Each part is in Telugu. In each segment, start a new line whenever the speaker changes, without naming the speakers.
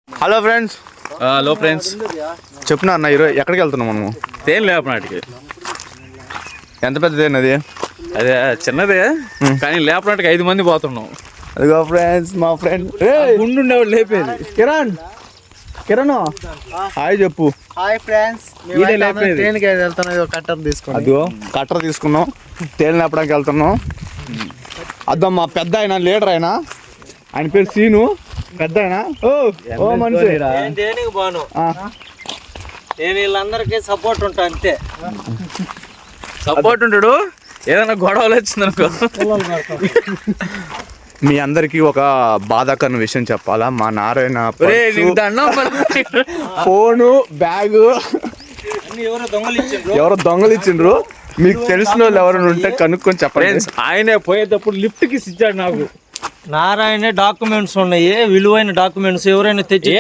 Hello friends.
Hello friends.
చెప్పునా అన్న, ఈరోజు ఎక్కడికి వెళ్తున్నాం మనము?
తేను లేపనాటికి.
ఎంత పెద్ద తేను అది?
అదే చిన్నదే కానీ లేపనాటికి 5 మంది పోతున్నాం.
అదిగో ఫ్రెండ్స్, మా ఫ్రెండ్
గుండుండేవాడు లేపేది.
కిరణ్ హాయ్ చెప్పు.
హాయ్ ఫ్రెండ్స్, ట్రైన్కి వెళ్తున్నాం. కట్టర్ తీసుకున్నాం.
అదిగో కట్టర్ తీసుకున్నాం, తేలు లేపడానికి వెళ్తున్నాం. అదో మా పెద్ద ఆయన, లీడర్ ఆయన పేరు సీను. పెద్ద ఆయన ఓ మనిషి.
దేనికి బాను, నేను వీళ్ళందరికీ సపోర్ట్ ఉంటా అంతే.
సపోర్ట్ ఉంటాడు. ఏదైనా గొడవలు వచ్చిందనుకో
మీ అందరికి ఒక బాధాకరణ విషయం చెప్పాలా? మా నారాయణ ఫోను బ్యాగ్ ఎవరో దొంగలు ఇచ్చిండ్రు. మీకు తెలిసిన వాళ్ళు ఎవరైనా ఉంటే కనుక్కొని చెప్పండి.
ఆయనే పోయేటప్పుడు లిఫ్ట్ కి ఇచ్చాడు నాకు.
నారాయణ డాక్యుమెంట్స్ ఉన్నాయి, విలువైన డాక్యుమెంట్స్. ఎవరైనా తెచ్చి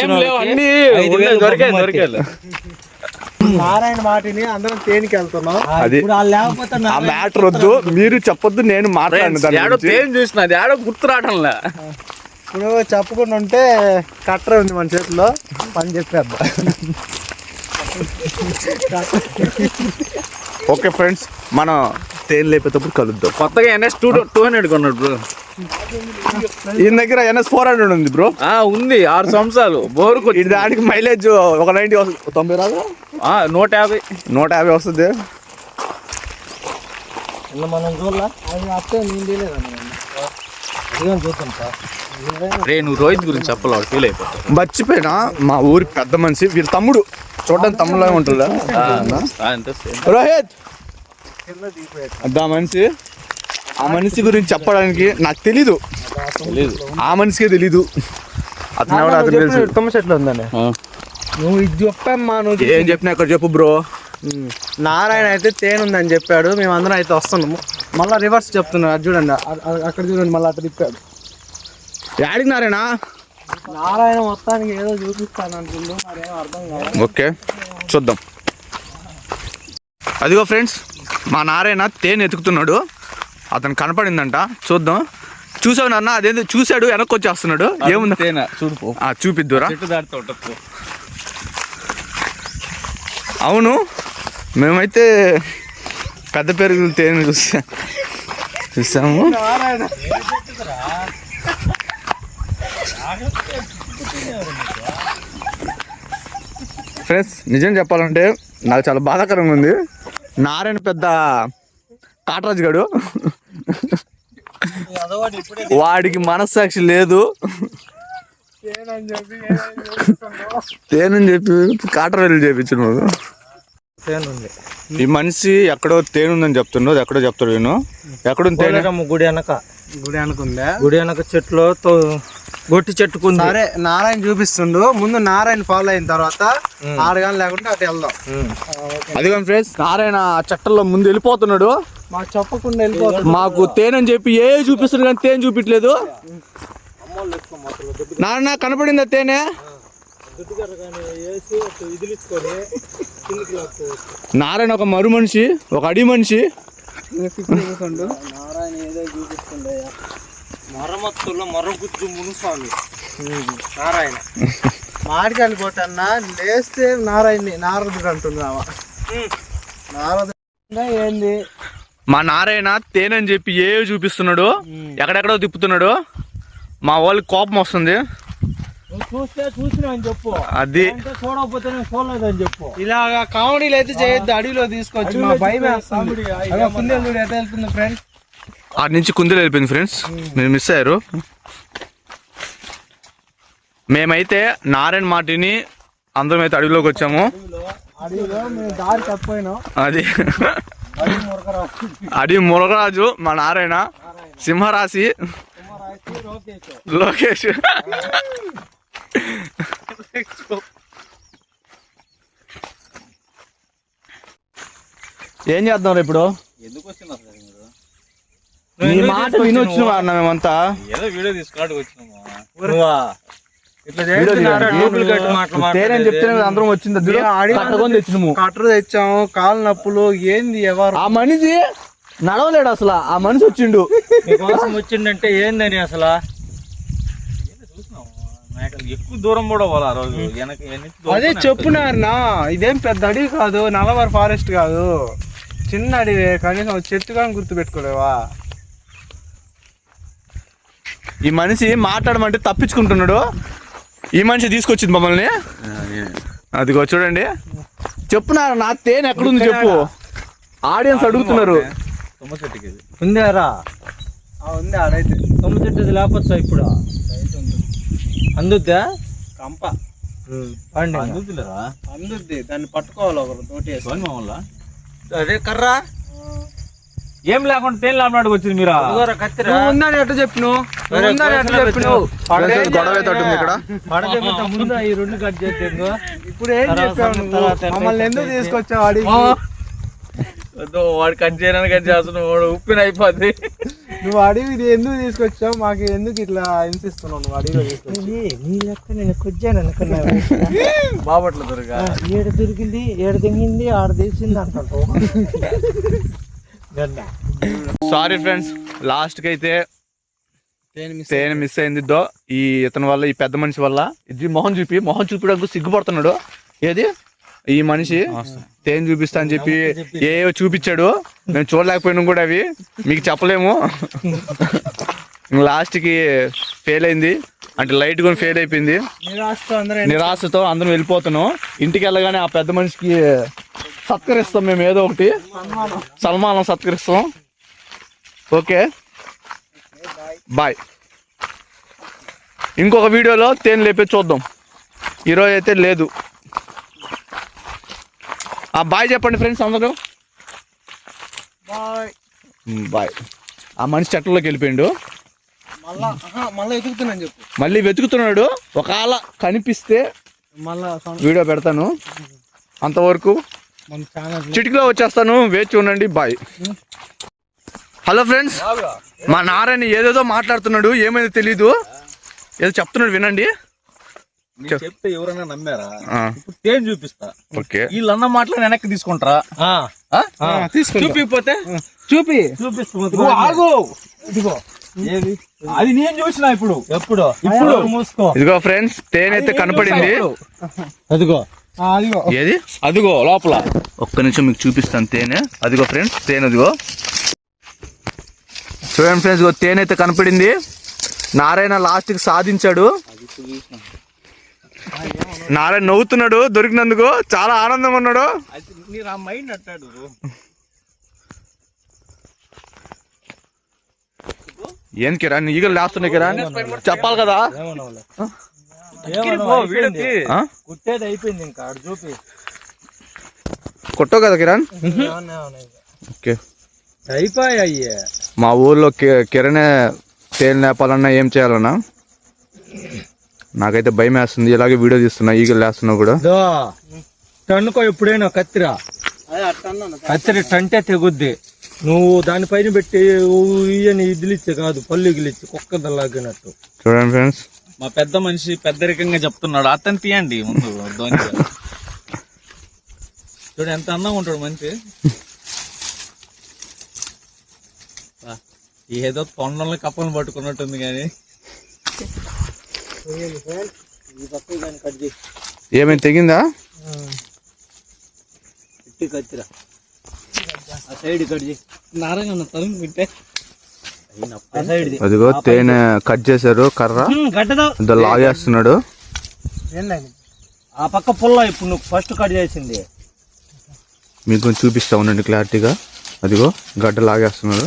నారాయణ మాటిని అందరం తేనికి వెళ్తున్నాం.
అది ఆ మ్యాటర్ వద్దు, మీరు చెప్పొద్దు, నేను మాట్లాడిన
చూసిన అది ఆడో గుర్తు రావడంలా.
ఇప్పుడు చెప్పకుండా ఉంటే కట్టర్ ఉంది మన చేతిలో, పని చెప్పేద్దాం.
ఓకే ఫ్రెండ్స్, మనం తేలు లేపేటప్పుడు కలుద్దాం.
కొత్తగా NS 200 కొన్నాడు బ్రో.
ఈయన దగ్గర NS 400 ఉంది బ్రో.
ఉంది 6 సంవత్సరాలు బోరుకు.
దానికి మైలేజ్ ఒక 90 90 రాదు, 150 వస్తుంది.
మనం చూడలా, అది అప్పుడే నేను చూద్దాం సార్.
నువ్వు రోహిత్ గురించి చెప్పాలి, ఫీల్ అయిపోతా.
మర్చిపోయినా, మా ఊరి పెద్ద మనిషి, వీళ్ళ తమ్ముడు. చూడడానికి తమ్ముడులాగా ఉంటుందా రోహిత్? అదా మనిషి. ఆ మనిషి గురించి చెప్పడానికి నాకు తెలీదు, ఆ మనిషికే తెలీదు. అతను ఎవడో అతను తెలుసు.
తుమ్మ చెట్లు ఉందని నువ్వు ఇది చెప్పమ్మా. నువ్వు
ఏం చెప్పినా ఇక్కడ చెప్పు బ్రో.
నారాయణ అయితే తేనుందని చెప్పాడు, మేమందరం అయితే వస్తున్నాము. మళ్ళీ రివర్స్ చెప్తున్నాడు. అది చూడండి, అక్కడ చూడండి, మళ్ళీ అక్కడ తిప్పాడు.
యాడికి నారాయణ?
నారాయణ మొత్తానికి ఏదో చూపిస్తాను అంటుండు, మరేమో అర్థం కాదు.
ఓకే చూద్దాం. అదిగో ఫ్రెండ్స్, మా నారాయణ తేనె ఎతుకుతున్నాడు. అతను కనపడిందంట, చూద్దాం. చూసావు నాన్న? అదేంటి చూశాడు, వెనక్కి వచ్చేస్తున్నాడు. ఏముంది
తేనె చూడు,
చూపిద్దురా.
చెట్టు దాటితో ఉంటుంది.
అవును, మేమైతే పెద్ద పెరుగులు తేనె చూసాము. ఫ్రెండ్స్, నిజం చెప్పాలంటే నాకు చాలా బాధాకరంగా ఉంది. నారాయణ పెద్ద కాటరాజు గాడు, వాడికి మనస్సాక్షి లేదు. తేనని చెప్పి కాటరాజులు చేపించు. ఈ మనిషి ఎక్కడో తేనుందని చెప్తున్నాడు. ఎక్కడో చెప్తాడు నేను. ఎక్కడుంది తేనె?
గుడి వెనకుందా? గుడి వెనక చెట్లు గొట్టి చెట్టుకుంది. సరే, నారాయణ చూపిస్తుండు. ముందు నారాయణ ఫాలో అయిన తర్వాత ఆడగాని లేకుంటే అటు వెళ్దాం.
అది కానీ ఫ్రెండ్స్, నారాయణ చట్టంలో ముందు వెళ్ళిపోతున్నాడు.
మాకు చెప్పకుండా వెళ్ళిపోతాడు.
మాకు తేనని చెప్పి చూపిస్తున్నాడు కానీ తేనె చూపించలేదు. నారాయణ కనపడిందా తేనె? నారాయణ ఒక మరు మనిషి, ఒక అడి మనిషి.
నారాయణ ఏదో చూపిస్తుండే, మరమత్తుల్లో మర్రగుచ్చు మునుస్వామి నారాయణ. మాడికాయలు పోతన్నా లేస్తే నారదుడు అంటున్నావా? నారదుడు ఏంది?
మా నారాయణ తేనని చెప్పి చూపిస్తున్నాడు, ఎక్కడెక్కడో తిప్పుతున్నాడు. మా వాళ్ళకి కోపం వస్తుంది.
చూస్తే చూసినా అని చెప్పు,
అది
చూడకపోతే చూడలేదని చెప్పు. ఇలాగా కామెడీలు అయితే చేయొద్దు, అడవిలో తీసుకొచ్చి మా భయం వేస్తుంది. ఎట్లా వెళ్తుంది ఫ్రెండ్స్?
ఆడి నుంచి కుందేలు వెళ్ళిపోయింది ఫ్రెండ్స్, మీరు మిస్ అయ్యారు. మేమైతే నారాయణ మాటిని అందరం అయితే అడవిలోకి వచ్చాము.
అడవిలో మేము దారి తప్పిపోయినాం.
అది అడవి మురగరాజు మా నారాయణ, సింహరాశి లోకేష్. ఏం చేద్దాం ఇప్పుడు?
ఎందుకు వచ్చినా
నీ మాట విని వచ్చిన అన్న మేమంతా.
ఏదో వీడియో తీసుకోవడానికి వచ్చినామా?
తేనని చెప్తే అందరం వచ్చింది.
కట్టరు తెచ్చాము, కాలు నొప్పులు ఏంది ఎవరు?
ఆ మనిషి నడవలేడు అసలు. ఆ మనిషి వచ్చిండు,
మీకోసం వచ్చిండంటే ఏందని అసలు
ఎక్కువ దూరం కూడా పోలా ఆ రోజు
అదే చెప్పున్నారు నా, ఇదేం పెద్ద అడవి కాదు, నల్లమర ఫారెస్ట్ కాదు, చిన్న అడవి. కనీసం చెట్టు కానీ గుర్తు పెట్టుకోలేవా?
ఈ మనిషి మాట్లాడమంటే తప్పించుకుంటున్నాడు. ఈ మనిషి తీసుకొచ్చింది మమ్మల్ని. అదిగో చూడండి, చెప్పున్నారు నా తేనె ఎక్కడుంది చెప్పు. ఆడియన్స్ అడుగుతున్నారు.
తుమ్మ చెట్టుకి
ఉందారా? ఉంది ఆడైతే. తుమ్మ చెట్టు లేపొచ్చా ఇప్పుడు? అందుద్దా కంప అందుద్ది, దాన్ని పట్టుకోవాలి ఒకరు తోటి
మమ్మల్ని.
అదే కర్రా
ఏం లేకుండా తేలి లాభనాడుకు వచ్చింది మీరు.
ఉందని ఎట్లా చెప్పిన
గొడవ తట్టుంది ఇక్కడ.
ముందు ఈ రెండు కట్ చేస్తే ఇప్పుడు ఏం చెప్పావు? మమ్మల్ని ఎందుకు తీసుకొచ్చావు అడిగి?
వాడు కట్ చేయడానికి కట్ చేస్తున్నావు, వాడు ఉప్పిన అయిపోద్ది.
నువ్వు అడవి ఎందుకు తీసుకొచ్చావు? మాకు ఎందుకు ఇట్లా హింసిస్తున్నావు? నువ్వు అడవిలో నీ లెక్క నేను కొచ్చాను అనుకున్నా.
బాపట్ల దొరక
ఏడు దొరికింది, ఏడు దిగింది, ఆడ తీసింది అంటావు.
సారీ ఫ్రెండ్స్, లాస్ట్ కి అయితే తేనె మిస్ అయింది. ఈ ఇతని వల్ల, ఈ పెద్ద మనిషి వల్ల. ఇది మొహం చూపించడానికి సిగ్గుపడుతున్నాడు. ఏది ఈ మనిషి తేనె చూపిస్తా అని చెప్పి ఏవో చూపించాడు. మేము చూడలేకపోయినాం కూడా, అవి మీకు చెప్పలేము. లాస్ట్ కి ఫెయిల్ అయింది, అంటే లైట్ గా ఫెయిల్ అయిపోయింది. నిరాశతో అందరం వెళ్ళిపోతున్నాం. ఇంటికి వెళ్ళగానే ఆ పెద్ద మనిషికి సత్కరిస్తాం మేము, ఏదో ఒకటి సన్మానం సత్కరిస్తాం. Okay bye. ఇంకొక వీడియోలో తేనె లేపే చూద్దాం. ఈరోజు అయితే లేదు. బాయ్ చెప్పండి ఫ్రెండ్స్ అందరూ. బాయ్. ఆ మనిషి చెట్లలోకి వెళ్ళిపోయిండు. మళ్ళీ వెతుకుతున్నాడు. ఒకవేళ కనిపిస్తే వీడియో పెడతాను. అంతవరకు చిటికలో వచ్చేస్తాను, వేచి ఉండండి. బాయ్. హలో ఫ్రెండ్స్, మా నారాయణ ఏదేదో మాట్లాడుతున్నాడు, ఏమైందో తెలీదు. ఏదో చెప్తున్నాడు, వినండి.
చెప్తే ఎవరైనా నమ్మారా? ఇప్పుడు తేనె చూపిస్తా.
ఓకే,
వీళ్ళన్న మాటలు వెనక్కి తీసుకుంటారా? చూపిపోతే చూపిస్తా. ఆగు, అది నేను చూసినా. ఇప్పుడు మూసుకో.
ఇదిగో ఫ్రెండ్స్, తేనె అయితే కనపడింది.
అదిగో
ఏది? అదిగో లోపల. ఒక్క నిమిషం మీకు చూపిస్తాను తేనె. అదిగో ఫ్రెండ్స్ తేనె, అదిగో చూడండి ఫ్రెండ్స్. ఇదిగో తేనె అయితే కనపడింది. నారాయణ లాస్ట్కి సాధించాడు. నారాయణ నవ్వుతున్నాడు దొరికినందుకు, చాలా ఆనందంగా ఉన్నాడు. ఏం కిరాణ్ ఈగలు లేస్తున్నాయి కిరాణ్, చెప్పాలి కదా.
అయిపోయింది ఇంకా చూపి
కొట్టవు కదా కిరణ్. ఓకే,
అయిపోయాయి.
మా ఊర్లో కిరణే తేనె లేపాలన్నా ఏం చేయాలన్నా నాకైతే భయం వేస్తుంది. ఇలాగే వీడియో తీస్తున్నా, ఈగలు లేస్తున్నా కూడా.
టన్నుకో ఎప్పుడైనా కత్తిరా, కత్తిరి టంటే తెగుద్ది. నువ్వు దానిపైన పెట్టి ఇయ్యని ఇదిలిచ్చే కాదు, పళ్ళు ఇగిలిచ్చి కుక్క దల్లాగినట్టు.
చూడండి ఫ్రెండ్స్,
మా పెద్ద మనిషి పెద్దరికంగా చెప్తున్నాడు. అతను తీయండి ముందు. చూడు ఎంత అందంగా ఉంటాడు మనిషి. ఏదో తొండల్ని కప్పలను పట్టుకున్నట్టుంది కానీ.
ఏమైనా తెగిందా?
కత్తిరా సైడ్ కట్ చేసి నారాయణ తరుము పెట్టే.
అదిగో తేనె కట్ చేశారు, కర్ర లాగేస్తున్నాడు.
ఆ పక్క పుల్ల ఇప్పుడు నువ్వు ఫస్ట్ కట్ చేసింది.
మీకు కొంచెం చూపిస్తా ఉండండి క్లారిటీగా. అదిగో గడ్డ లాగేస్తున్నాడు.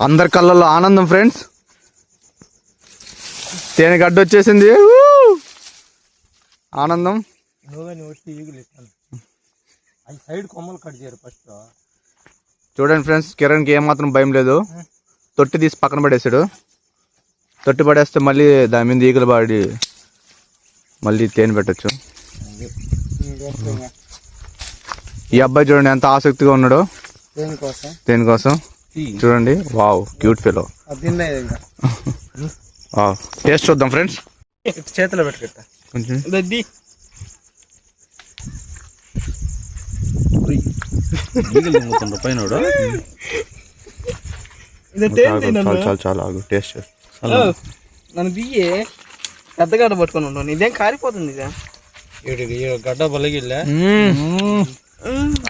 అందరి కళ్ళల్లో ఆనందం ఫ్రెండ్స్. తేనె గడ్డ వచ్చేసింది, ఆనందం.
సైడ్ కొమ్మలు కట్ చేయరు ఫస్ట్.
చూడండి ఫ్రెండ్స్, కిరణ్కి ఏమాత్రం భయం లేదు. తొట్టి తీసి పక్కన పడేసాడు. తొట్టి పడేస్తే మళ్ళీ దాని మీద ఈగలు పడి మళ్ళీ తేనె పెట్టచ్చు. ఈ అబ్బాయి చూడండి ఎంత ఆసక్తిగా ఉన్నాడో తేనె కోసం. చూడండి, wow cute fellow. Wow, taste చూద్దాం ఫ్రెండ్స్.
చేతిలో పెట్టుకుంటా
కొంచెం. చాలా ఆగు, టేస్ట్.
నన్ను దియ్యే పెద్ద గడ్డ పట్టుకొని ఉంటాను ఇదేం కారిపోతుంది ఇదే
గడ్డ బలగిల్లే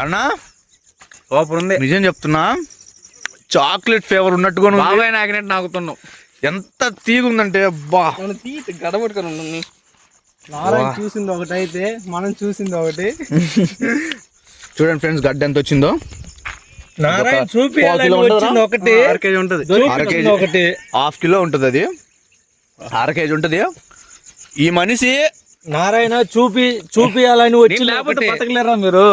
అన్నా
సూపర్ ఉంది.
నిజం చెప్తున్నా, చాక్లెట్ ఫ్లేవర్ ఉన్నట్టుగా
బాబాయ్ నాకినట్టు నాకుతున్నావు.
ఎంత తీగుందంటే అబ్బా.
నన్ను తీయి గడ్డ పట్టుకొని ఉంటాను. నారాయణ చూసింది ఒకటి అయితే మనం చూసింది ఒకటి.
చూడండి ఫ్రెండ్స్, గడ్డ ఎంత వచ్చిందో.
నారాయణ చూపియాలని వచ్చింది ఒకటి,
6 kg ఉంటుంది.
దొరికింది ఒకటి.
½ కిలో ఉంటుంది, అది 1/2 kg ఉంటుంది. ఈ మనిషి
నారాయణ చూపియాలని వచ్చింది
లేకపోతే
ఒకటి.
బతకలేరా మీరు?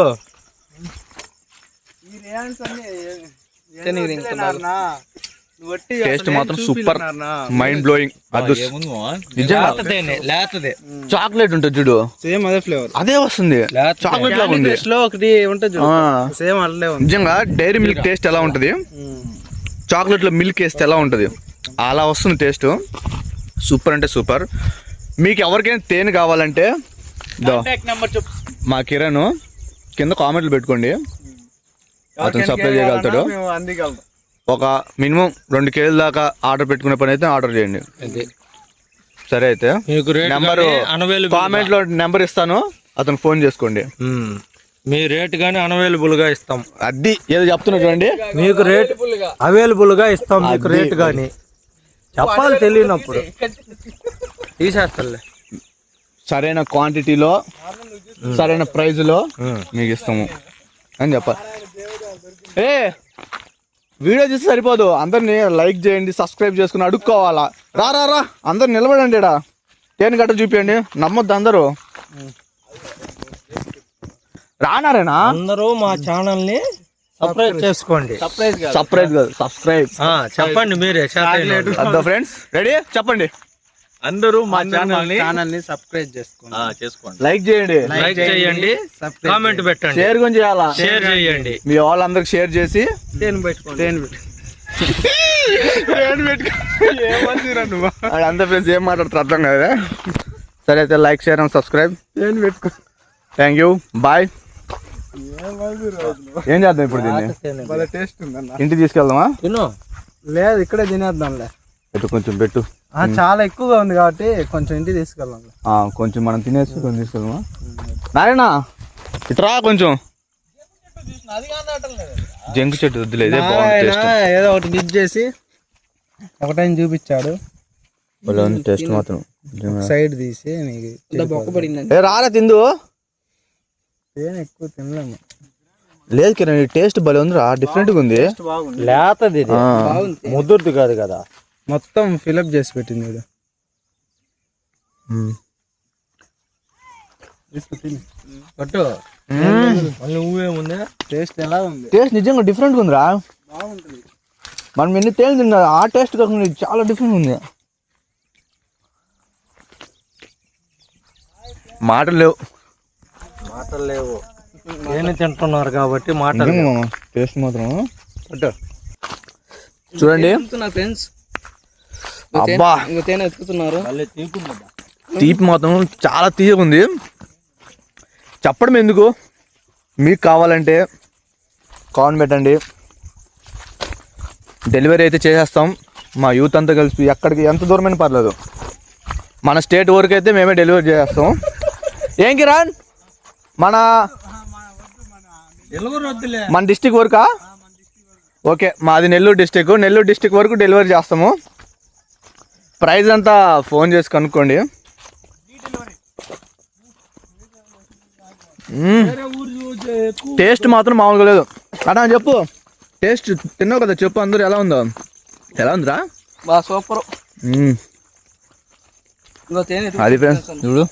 టేస్ట్ మాత్రం సూపర్, మైండ్ బ్లోయింగ్.
లేతదే
చాక్లెట్ ఉంటుంది చూడు,
సేమ్ అదే ఫ్లేవర్,
అదే వస్తుంది. చాక్లెట్ లాగా ఉంది.
లో ఒకటి ఉంటుంది చూడు, సేమ్ అట్లే ఉంది.
నిజంగా డైరీ మిల్క్ టేస్ట్ ఎలా ఉంటది, చాక్లెట్ లో మిల్క్ వేస్తే ఎలా ఉంటది, అలా వస్తుంది టేస్ట్. సూపర్ అంటే సూపర్. మీకు ఎవరికైనా తేనె కావాలంటే మా కిరణ్ కింద కామెంట్లు పెట్టుకోండి, అతను సప్లై చేయగలుగుతాడు. ఒక మినిమం 2 kg దాకా ఆర్డర్ పెట్టుకునే పని అయితే ఆర్డర్ చేయండి. సరే అయితే నెంబర్ కామెంట్ లో నెంబర్ ఇస్తాను, అతను ఫోన్ చేసుకోండి.
మీ రేట్ గానీ అవైలబుల్ గా ఇస్తాం.
అది ఏదో చెప్తున్నా చూడండి,
మీకు రేట్ అవైలబుల్ గా ఇస్తాం. మీకు రేట్ గానీ చెప్పాలి తెలియనప్పుడు తీసేస్తాలే.
సరైన క్వాంటిటీలో సరైన ప్రైజ్ లో మీకు ఇస్తాము అని చెప్పాలి. వీడియో చూసి సరిపోదు, అందరినీ లైక్ చేయండి, సబ్స్క్రైబ్ చేసుకుని అడుక్కోవాలా. రా రా రా అందరు నిలబడండి, ఇడా తేనె గట్ట చూపించండి, నమ్మొద్దు అందరూ. రానారేనా
అందరూ మా ఛానల్ ని సబ్స్క్రైబ్ చేసుకోండి.
సర్ప్రైజ్ కాదు, సబ్స్క్రైబ్
చెప్పండి మీరే.
ఫ్రెండ్స్ రెడీ చెప్పండి.
అందరూ మా
ఛానల్ ని సబ్స్క్రైబ్
చేసుకోండి,
లైక్ చేయండి,
లైక్ చేయండి, కామెంట్ పెట్టండి,
షేర్ కూడా చేయాలా,
షేర్ చేయండి.
మీ వాళ్ళందరికి షేర్ చేసి అంత ఫ్రెండ్స్ ఏం మాట్లాడుతారు అర్థం కదా. సరే అయితే లైక్ షేర్ అండ్ సబ్స్క్రైబ్ పెట్టుకో. Thank you, bye. ఏం చేద్దాం ఇప్పుడు దీన్ని?
టేస్ట్ ఉందన్న,
ఇంటికి తీసుకెళ్దామా?
లేదు ఇక్కడే తినేద్దాంలే.
పెట్టు కొంచెం పెట్టు,
చాలా ఎక్కువగా ఉంది కాబట్టి కొంచెం ఇంటికి తీసుకెళ్దాం.
కొంచెం మనం తినేసి కొంచెం తీసుకెళ్దామా? నారాయణ ఇతరా కొంచెం జంకు చెట్టు వద్దులే, ఇదే బాగుంది టేస్ట్.
ఏదో ఒకటి బిగ్ చేసి ఒకటైనా చూపించాడు,
టేస్ట్ మాత్రం.
సైడ్ తీసి
రారా తిందు,
ఏం ఎక్కువ తినలేము.
లేదు కిరణ్ టేస్ట్ భలే ఉందిరా, డిఫరెంట్ గా ఉంది.
లేతది ముదురుది కాదు కదా,
మొత్తం ఫిలప్ చేసి పెట్టింది ఇది.
పట్టు నువ్వేముంది
టేస్ట్ ఎలా ఉంది?
టేస్ట్ నిజంగా డిఫరెంట్ గా ఉందిరా, బాగుంటుంది. మనం ఎన్ని తేలి తిన్నా ఆ టేస్ట్ కాకుండా చాలా డిఫరెంట్ ఉంది. మాటలు లేవు,
నేను తింటున్నారు కాబట్టి మాటలు.
టేస్ట్ మాత్రం చూడండి
ఫ్రెండ్స్,
అబ్బా
తేనె ఎత్తుకుతున్నారు.
తీపి మాత్రం చాలా తీయగా ఉంది. చెప్పడం ఎందుకు, మీకు కావాలంటే కామెంట్ పెట్టండి, డెలివరీ అయితే చేసేస్తాం. మా యూత్ అంతా కలిసి ఎక్కడికి ఎంత దూరమైనా పర్లేదు, మన స్టేట్ వరకు అయితే మేమే డెలివరీ చేసేస్తాం. ఏం కిరణ్ మన డిస్టిక్ వరకా? ఓకే, మాది నెల్లూరు డిస్టిక్ వరకు డెలివరీ చేస్తాము. ప్రైస్ అంతా ఫోన్ చేసి కనుక్కోండి. టేస్ట్ మాత్రం మామూలుగా లేదు అన్నా. చెప్పు టేస్ట్, తిన్నావు కదా, చెప్పు అందరూ ఎలా ఉందో. ఎలా ఉందిరా?
బాగా సూపర్.
అది ఫ్రెండ్స్ చూడు,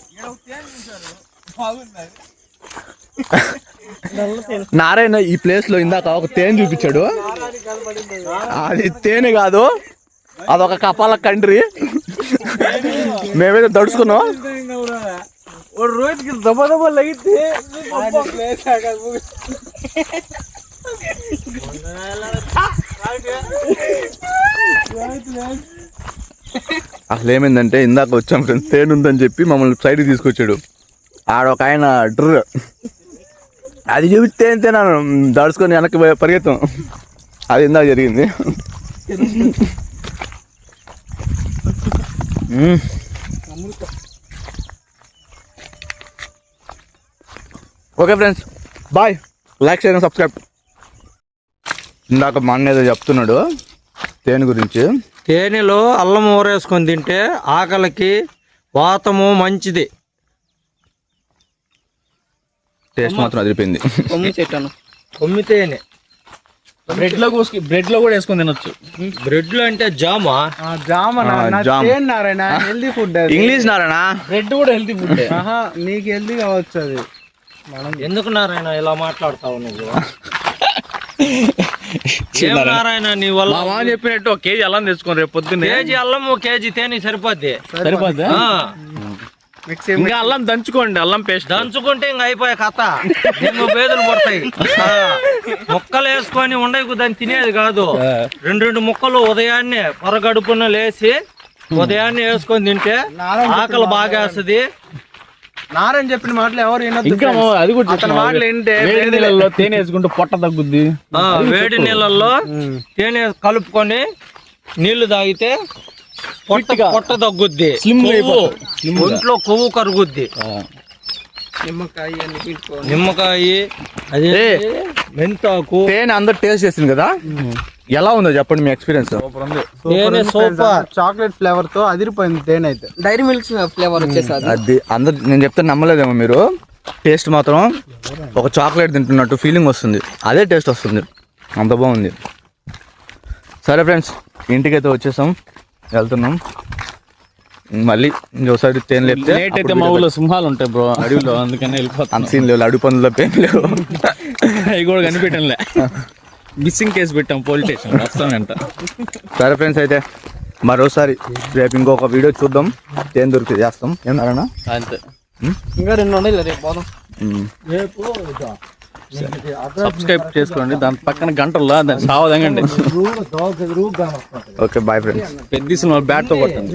నారాయణ ఈ ప్లేస్ లో ఇందాక ఒక తేనె చూపించాడు. అది తేనె కాదు, అదొక కపాల కంట్రీ. మేమైతే దడుచుకున్నాం.
రోజుకి దబదబలు అయితే
అసలు ఏమైందంటే ఇందాక వచ్చాం ఫ్రెండ్స్, తేనె ఉందని చెప్పి మమ్మల్ని సైడ్కి తీసుకొచ్చాడు. ఆడొక ఆయన డ్రర్ అది చూపిస్తే తేనాను దడుచుకొని వెనక్కి పరిగెత్తాం. అది ఇందాక జరిగింది. Okay friends, bye. Like, share, subscribe. ఇందాక మా అన్న ఏదో చెప్తున్నాడు తేనె గురించి.
తేనెలో అల్లం ఊరేసుకొని తింటే ఆకలికి వాతము మంచిది.
టేస్ట్ మాత్రం అదిరిపోయింది.
కొమ్మి తేనె
బ్రెడ్ లో కూడా వేసుకొని తినొచ్చు.
బ్రెడ్ లో అంటే జామా.
Jam.
Narayana healthy food.
English Narayana.
Bread కూడా హెల్తీ ఫుడ్.
నీకు హెల్దీ కావచ్చు అది.
ఎందుకు నారాయణ ఇలా మాట్లాడతావు నువ్వు? ఏం నారాయణ నీ వల్ల?
మా మామ చెప్పినట్టు 1 కేజీ అల్లం తెచ్చుకోండి రేపు పొద్దున్నే.
కేజీ అల్లం 1 కేజీ తేనె సరిపోద్ది.
సరిపోద్దా? ఇంకా అల్లం దంచుకోండి, అల్లం పేస్ట్
దంచుకుంటే ఇంక అయిపోయే కథ. ఎన్నో బేదలు పడతాయి. ముక్కలు వేసుకొని ఉండకు దాన్ని తినేది కాదు. 2 ముక్కలు ఉదయాన్నే పొరగడుపున లేచి ఉదయాన్నే వేసుకొని తింటే ఆకలి బాగా వేస్తుంది.
నారాయణ చెప్పిన మాటలు ఎవరు వినొద్దు.
ఇంకా అది కూడా
అతని మాటలు ఏంటంటే
వేడి నీళ్ళల్లో తేనె వేసుకుంటే పొట్ట తగ్గుద్ది.
వేడి నీళ్ళల్లో తేనె కలుపుకొని నీళ్లు తాగితే పొట్ట తగ్గుద్ది. ఒంట్లో కొవ్వు కరుగుద్ది. నిమ్మకాయ, అదే మెంతాకు.
తేనె అందరు టేస్ట్ చేసింది కదా, ఎలా ఉందో చెప్పండి మీ ఎక్స్పీరియన్స్.
తేనె సూపర్.
చాక్లెట్ ఫ్లేవర్ తో అదిరిపోయింది తేనె అయితే. డైరీ మిల్క్ ఫ్లేవర్ వచ్చేసి
అది అందరు నేను చెప్తే నమ్మలేదేమో మీరు. టేస్ట్ మాత్రం ఒక చాక్లెట్ తింటున్నట్టు ఫీలింగ్ వస్తుంది. అదే టేస్ట్ వస్తుంది, అంత బాగుంది. సరే ఫ్రెండ్స్, ఇంటికైతే వచ్చేసాం, వెళ్తున్నాం. మళ్ళీ ఇంకోసారి తేనె లేపితే
లేట్ అయితే మా ఊళ్ళో సింహాలు ఉంటాయి బ్రో అడవిలో, అందుకని వెళ్ళిపోతాం.
అంత సీన్ లేవు, అడుగు పనుల్లో పేరు లేవు.
అవి కూడా కనిపెట్టంలే. మిస్సింగ్ కేసు పెట్టాం పోలీస్ స్టేషన్, వస్తానంట.
సరే ఫ్రెండ్స్, అయితే మరోసారి రేపు ఇంకొక వీడియో చూద్దాం. తేనె దొరికి చేస్తాం. ఏమన్నారన్నా?
అంతే.
ఇంకా 2 ఉన్నాయి రేపు పోదాం.
సబ్స్క్రైబ్ చేసుకోండి, దాని పక్కన గంటల్లో దాన్ని సావదంగండి.
Okay, bye friends.
పెద్ద బ్యాట్ తో కొట్టండి.